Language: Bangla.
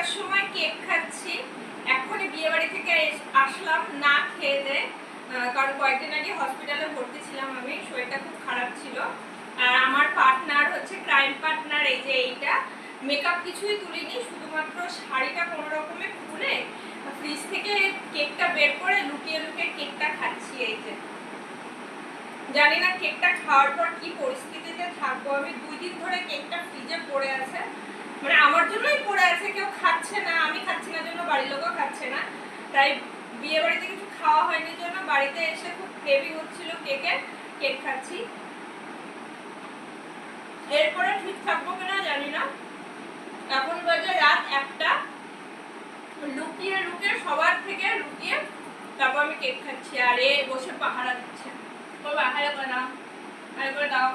9টার সময় কেক খাচ্ছি। এখনই বিয়ে বাড়ি থেকে আসলাম না খেয়ে দে, কারণ কয়েকদিন আগে হসপিটালে ভর্তি ছিলাম, আমি শরীরটা খুব খারাপ ছিল। আর আমার পার্টনার হচ্ছে ক্রাইম পার্টনার, এই যে এইটা মেকআপ কিছুই তুলিনি, শুধুমাত্র শাড়িটা কোনো রকমে খুলে ফ্রিজ থেকে কেকটা বের করে লুকিয়ে লুকিয়ে কেকটা খাচ্ছি। এই যে জানি না কেকটা খাওয়ার পর কি পরিস্থিতিতে থাকবো। আমি 2 দিন ধরে কেকটা ফ্রিজে পড়ে আছে, মানে আমার জন্যই পড়ে আছে, কেউ খাচ্ছে না, আমি খাচ্ছি না জন্য বাড়ির লোকও খাচ্ছে না। তাই বিয়ে বাড়িতে কিছু খাওয়া হয়নি জন্য বাড়িতে এসে খুব ক্রেভিং হচ্ছিল কেক খাচ্ছি। এরপরে ঠিক থাকবো কিনা জানি না। এখন বাজে রাত 1টা, লুকিয়ে লুকিয়ে সবার থেকে লুকিয়ে তারপর আমি কেক খাচ্ছি। আর এ বসে পাহারা দিচ্ছে, বাবা হারে করে দাও, হারে করে দাও।